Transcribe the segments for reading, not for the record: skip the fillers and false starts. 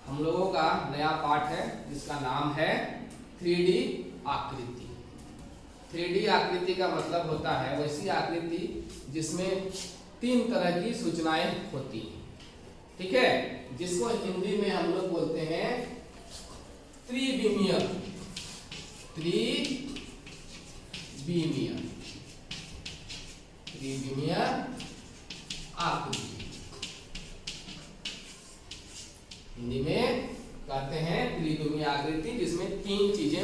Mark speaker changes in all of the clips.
Speaker 1: हम लोगों का नया पाठ है जिसका नाम है 3D आकृति। 3D आकृति का मतलब होता है वैसी आकृति जिसमें 3 तरह की सूचनाएं होती हैं, ठीक है, जिसको हिंदी में हम लोग बोलते हैं त्रिविमीय आकृति। हिंदी में कहते हैं त्रिविमीय आकृति जिसमें 3 चीजें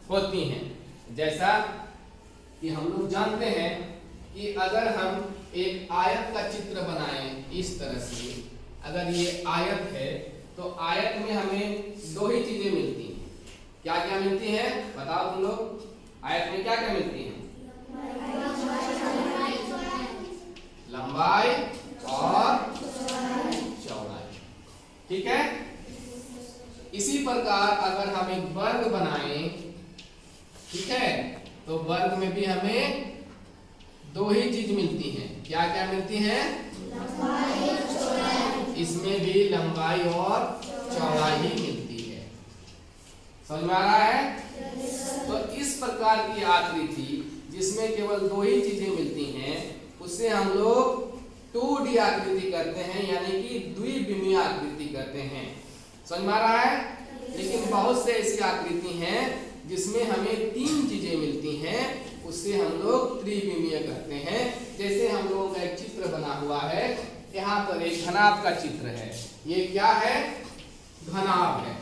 Speaker 1: होती हैं। जैसा कि हम लोग जानते हैं कि अगर हम एक आयत का चित्र बनाएं इस तरह से, अगर ये आयत है तो आयत में हमें 2 ही चीजें मिलती हैं। क्या क्या मिलती हैं बताओ तुम लोग? आयत में क्या क्या मिलती है? लंबाई और चौड़ाई, ठीक है। इसी प्रकार अगर हम एक वर्ग बनाएं, ठीक है, तो वर्ग में भी हमें 2 ही चीज मिलती हैं। क्या क्या मिलती हैं? इसमें भी लंबाई और चौड़ाई ही मिलती है। समझ में आ रहा है? तो इस प्रकार की आकृति जिसमें केवल 2 ही चीजें मिलती हैं उसे हम लोग 2D आकृति करते हैं, यानी कि द्विविमीय आकृति करते हैं। समझ में आ रहा है? लेकिन बहुत से ऐसी आकृति हैं जिसमें हमें 3 चीजें मिलती हैं, उससे हम लोग त्रिविमीय कहते हैं। जैसे हम लोगों का एक चित्र बना हुआ है, यहाँ पर एक घनाभ का चित्र है। ये क्या है? घनाभ है।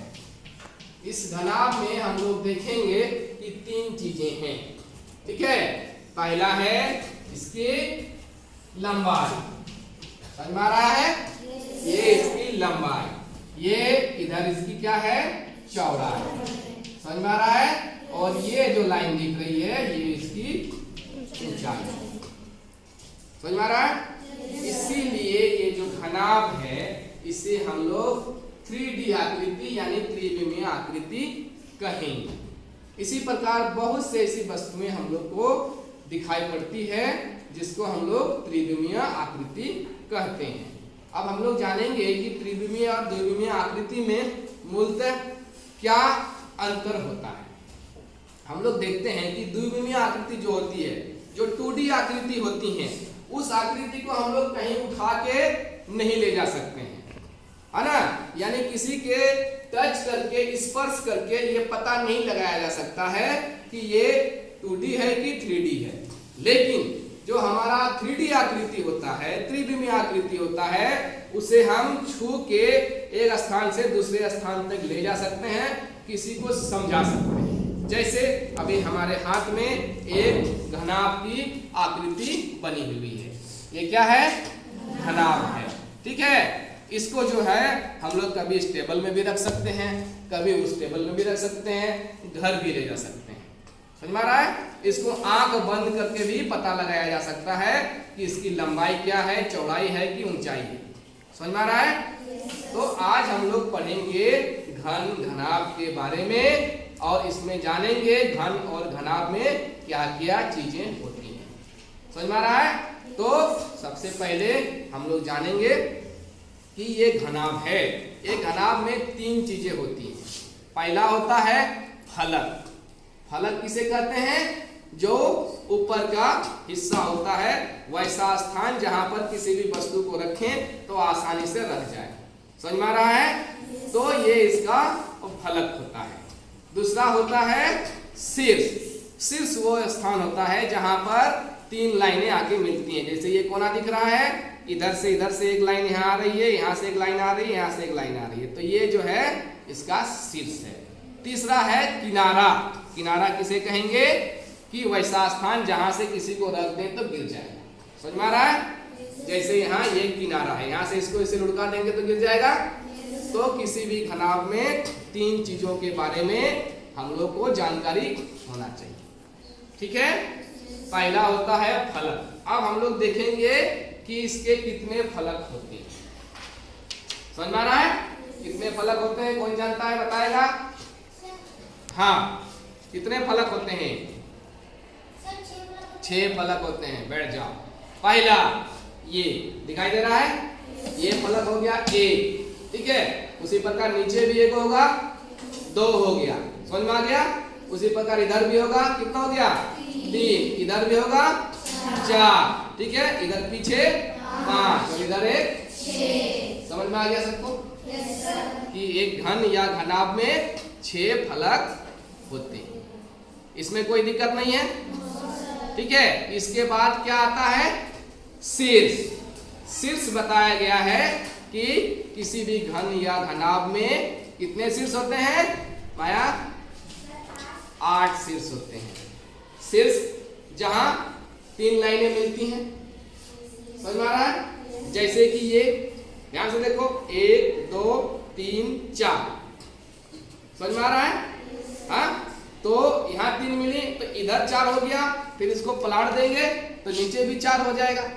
Speaker 1: इस घनाभ में हम लोग देखेंगे कि 3 चीजें हैं, ठीक है। पहला है इसकी लंबाई, समझ में आ रहा है? ये इसकी लंबाई, ये इधर इसकी क्या है? चौड़ाई, समझ में आ रहा है? और ये जो लाइन दिख रही है ये इसकी ऊंचाई, समझ में आ रहा है? इसीलिए ये जो घनाभ है इसे हम लोग 3D आकृति यानी त्रिविमीय आकृति कहेंगे। इसी प्रकार बहुत से ऐसी वस्तुएं हम लोग को दिखाई पड़ती है जिसको हम लोग त्रिविमीय आकृति कहते हैं। अब हम लोग जानेंगे कि त्रिविमीय और द्विविमीय आकृति में मूलतः क्या अंतर होता है। हम लोग देखते हैं कि द्विविमीय आकृति जो होती है, जो 2D आकृति होती है, उस आकृति को हम लोग कहीं उठा के नहीं ले जा सकते हैं, है ना। यानी किसी के टच करके, स्पर्श करके ये पता नहीं लगाया जा सकता है कि ये 2D है कि 3D है। लेकिन जो हमारा 3D आकृति होता है, त्रिविमीय आकृति होता है, उसे हम छू के एक स्थान से दूसरे स्थान तक ले जा सकते हैं, किसी को समझा सकते हैं। जैसे अभी हमारे हाथ में एक घनाभ की आकृति बनी हुई है। ये क्या है? घनाभ है, ठीक है। इसको जो है हम लोग कभी इस टेबल में भी रख सकते हैं, कभी उस टेबल में भी रख सकते हैं, घर भी ले जा सकते हैं। समझ में आ रहा है? इसको आंख बंद करके भी पता लगाया जा सकता है कि इसकी लंबाई क्या है, चौड़ाई है कि ऊंचाई है। समझ में आ रहा है? तो आज हम लोग पढ़ेंगे घन घनाभ के बारे में और इसमें जानेंगे घन और घनाभ में क्या क्या चीजें होती हैं। समझ में आ रहा है? तो सबसे पहले हम लोग जानेंगे कि ये घनाभ है। एक घनाभ में 3 चीजें होती हैं। पहला होता है फलक। फलक किसे कहते हैं? जो ऊपर का हिस्सा होता है, वैसा स्थान जहां पर किसी भी वस्तु को रखें तो आसानी से रख जाए। समझ में आ रहा है? तो ये इसका फलक होता है। दूसरा होता है शीर्ष। शीर्ष वो स्थान होता है जहां पर 3 लाइनें आके मिलती हैं। जैसे ये कोना दिख रहा है, इधर से एक लाइन यहाँ आ रही है, यहाँ से एक लाइन आ रही है, यहाँ से एक लाइन आ रही है, तो ये जो है इसका शीर्ष है। तीसरा है किनारा। किनारा किसे कहेंगे? कि वैसा स्थान जहां से किसी को रख दें तो गिर जाएगा। समझ में आ रहा है? जैसे यहाँ ये किनारा है, यहाँ से इसको इसे लुढ़का देंगे तो गिर जाएगा। तो किसी भी घनाभ में 3 चीजों के बारे में हम लोग को जानकारी होना चाहिए, ठीक है। पहला होता है फलक। अब हम लोग देखेंगे कि इसके कितने फलक होते हैं। समझ में आ रहा है? कितने फलक होते हैं? कौन जानता है? बताएगा? हाँ, कितने फलक होते हैं? 6 फलक होते हैं। बैठ जाओ। पहला ये दिखाई दे रहा है, ये फलक हो गया ए, ठीक है। उसी प्रकार नीचे भी एक होगा, 2 हो गया, समझ में आ गया। उसी प्रकार इधर भी होगा, कितना हो गया, 3, इधर भी होगा 4, ठीक है, इधर पीछे 5 और इधर एक 6। समझ में आ गया सबको कि एक घन या घनाभ में 6 फलक होते हैं, इसमें कोई दिक्कत नहीं है, ठीक है। इसके बाद क्या आता है, शीर्ष। शीर्ष बताया गया है कि किसी भी घन या घनाभ में कितने शीर्ष होते हैं माया, 8 शीर्ष होते हैं। शीर्ष जहां 3 लाइनें मिलती हैं, समझ में आ रहा है। जैसे कि ये ध्यान से देखो, 1 2 3 4, समझ में आ रहा है। हाँ, तो यहाँ 3 मिली तो इधर 4 हो गया, फिर इसको पलट देंगे तो नीचे भी 4 हो जाएगा।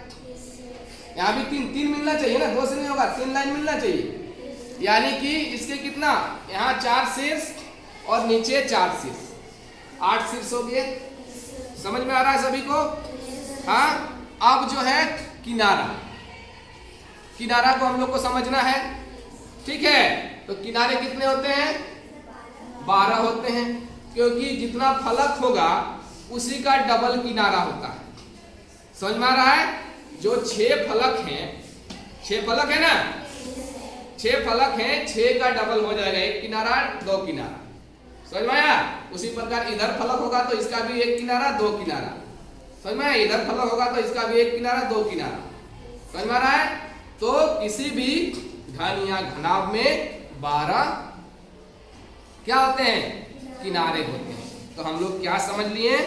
Speaker 1: यहाँ भी 3 मिलना चाहिए ना, 2 से नहीं होगा, 3 लाइन मिलना चाहिए। यानी कि इसके कितना, यहाँ 4 शीर्ष और नीचे 4 शीर्ष, 8 शीर्ष हो गए। समझ में आ रहा है सभी को। हाँ, अब जो है किनारा, किनारा को हम लोग को समझना है, ठीक है। तो किनारे कितने होते हैं, 12 होते हैं, क्योंकि जितना फलक होगा उसी का डबल किनारा होता है। समझ में आ रहा है। जो 6 फलक हैं, 6 फलक है ना, 6 फलक हैं, 6 का डबल हो जाएगा, 1 किनारा 2 किनारा, समझ में आया। उसी प्रकार इधर फलक होगा तो इसका भी 1 किनारा 2 किनारा, समझ में आया। इधर फलक होगा तो इसका भी 1 किनारा 2 किनारा, समझ में आ रहा है। तो किसी भी घन या घनाभ में 12 क्या होते हैं, किनारे होते हैं। तो हम लोग क्या समझ लिए,